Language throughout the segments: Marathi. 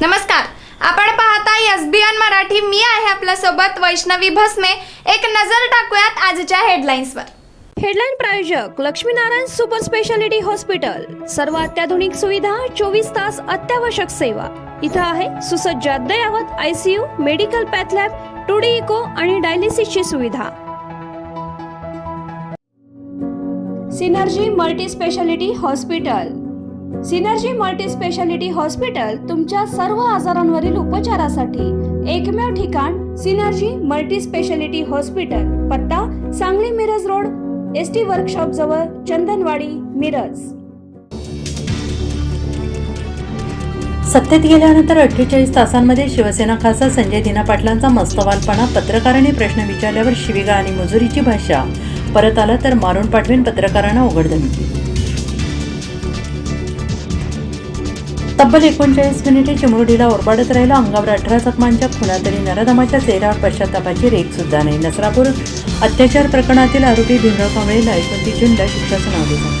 नमस्कार, आपण पाहता एसबीएन मराठी. मी आहे आपल्या सोबत वैष्णवी भस्मे. एक नजर टाकूयात आजच्या हेडलाईन्सवर. हेडलाईन प्रायोजक लक्ष्मीनारायण सुपर स्पेशालिटी हॉस्पिटल. सर्व अत्याधुनिक सुविधा, 24 तास अत्यावश्यक सेवा. इथं आहे सुसज्ज अद्ययावत ICU, medical path lab, 2D echo आणि डायलिसिसची सुविधा. Synergy multi speciality hospital. Synergy multi speciality hospital तुमच्या सर्व आजारांवरील उपचारासाठी एकमेव ठिकाण. Synergy multi speciality hospital. पत्ता Sangli Miraj road, ST workshop जवळ, चंदनवाडी, मिरज. सत्तेत गेल्यानंतर 48 तासांमध्ये शिवसेना खासदार संजय दिना पाटलांचा मस्तवालपणा. पत्रकारांनी प्रश्न विचारल्यावर शिवीगाळ आणि मुजुरीची भाषा. परत आला तर मारून पाठवेन, पत्रकारांना उघड धमकी. तब्बल 39 मिनिटे चिमुरडीला ओरबाडत राहिला. अंगावर 18 जखमांच्या खुणा, तरी नराधमाच्या चेहऱ्यावर पश्चातापाची रेख सुद्धा नाही. नसरापूर अत्याचार प्रकरणातील आरोपी भीमराव कांबळेला 29 जूनला शिक्षा सुनावली झाली.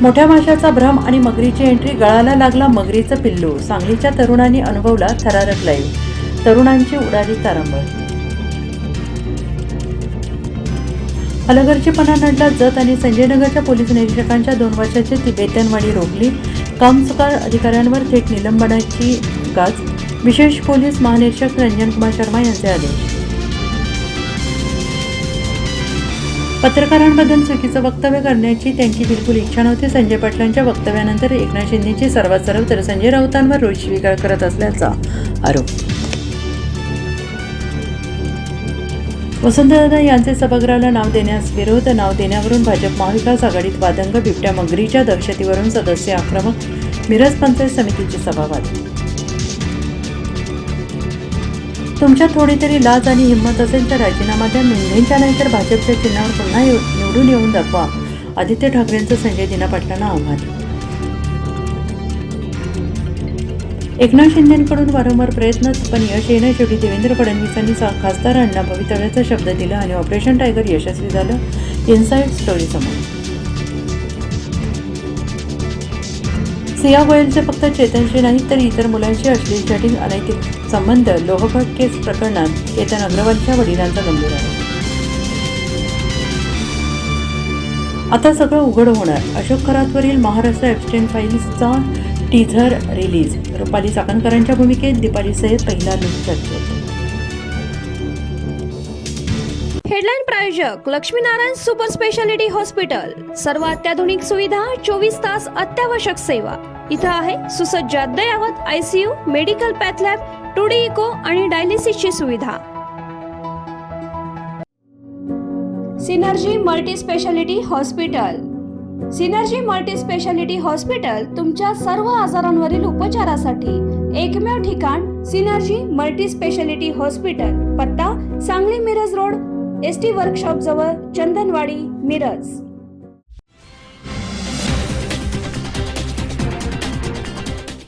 मोठ्या माशाचा भ्रम आणि मगरीची एंट्री. गळाला लागला मगरीचं पिल्लू. सांगलीच्या तरुणांनी अनुभवला थरारक लाईव्ह. तरुणांची उडाली तारंबळ. हलगर्जीपणा नडला जत आणि संजयनगरच्या पोलीस निरीक्षकांच्या 2 वर्षाची वेतनवाढी रोखली. कामचुकार अधिकाऱ्यांवर थेट निलंबनाची गाज. विशेष पोलीस महानिरीक्षक रंजन कुमार शर्मा यांचे आदेश. पत्रकारांबद्दल चुकीचं वक्तव्य करण्याची त्यांची बिलकुल इच्छा नव्हती. संजय पाटलांच्या वक्तव्यानंतर एकनाथ शिंदेची सर्वात सर्व तर संजय राऊतांवर रोज शिवीगाळ करत असल्याचा आरोप. वसंतदादा यांचे सभागृहाला नाव देण्यास विरोध. नाव देण्यावरून भाजप महाविकास आघाडीत वादंग. बिबट्या मगरीच्या दहशतीवरून सदस्य आक्रमक. मिरज पंचायत समितीची सभावाद. तुमच्यात थोडी तरी लाज आणि हिंमत असेल तर राजीनामा द्या. मेंढ्यांच्या नाही तर भाजपच्या चिन्हावर पुन्हा निवडून येऊन दाखवा. आदित्य ठाकरेंचं संजय दिना पाटलांना आव्हान. एकनाथ शिंदेकडून वारंवार प्रयत्न पण यश येणं. शेवटी देवेंद्र फडणवीसांनी खासदारांना भवितव्याचा शब्द दिला आणि ऑपरेशन टायगर यशस्वी झालं. इनसाइड स्टोरी समोर. सिया गोयलचे फक्त चेतनशी नाही तर इतर मुलांशी अश्लील चॅटिंग, अनैतिक संबंध. लोहगड केस प्रकरणात केतन अग्रवालच्या वडिलांचा गंभीर आहे. आता सगळं उघड होणार. अशोक खरातवरील महाराष्ट्र ॲब्स्टेन फाईल्सचा टीझर रिलीज. रुपाली चाकणकरांच्या भूमिकेत दीपाली सय्यद पहिला लूक चर्चेत. हेडलाईन प्रायोजक लक्ष्मीनारायण सुपर स्पेशालिटी हॉस्पिटल. सर्व अत्याधुनिक सुविधा, 24 तास अत्यावश्यक सेवा. इथं आहे सुसज्ज अद्ययावत ICU, medical path lab, 2D echo आणि डायलिसिसची सुविधा. Synergy multi speciality hospital. Synergy multi speciality hospital तुमच्या सर्व आजारांवरील उपचारासाठी एकमेव ठिकाण. Synergy multi speciality hospital. पत्ता Sangli Miraj road, ST workshop जवळ, चंदनवाडी, मिरज.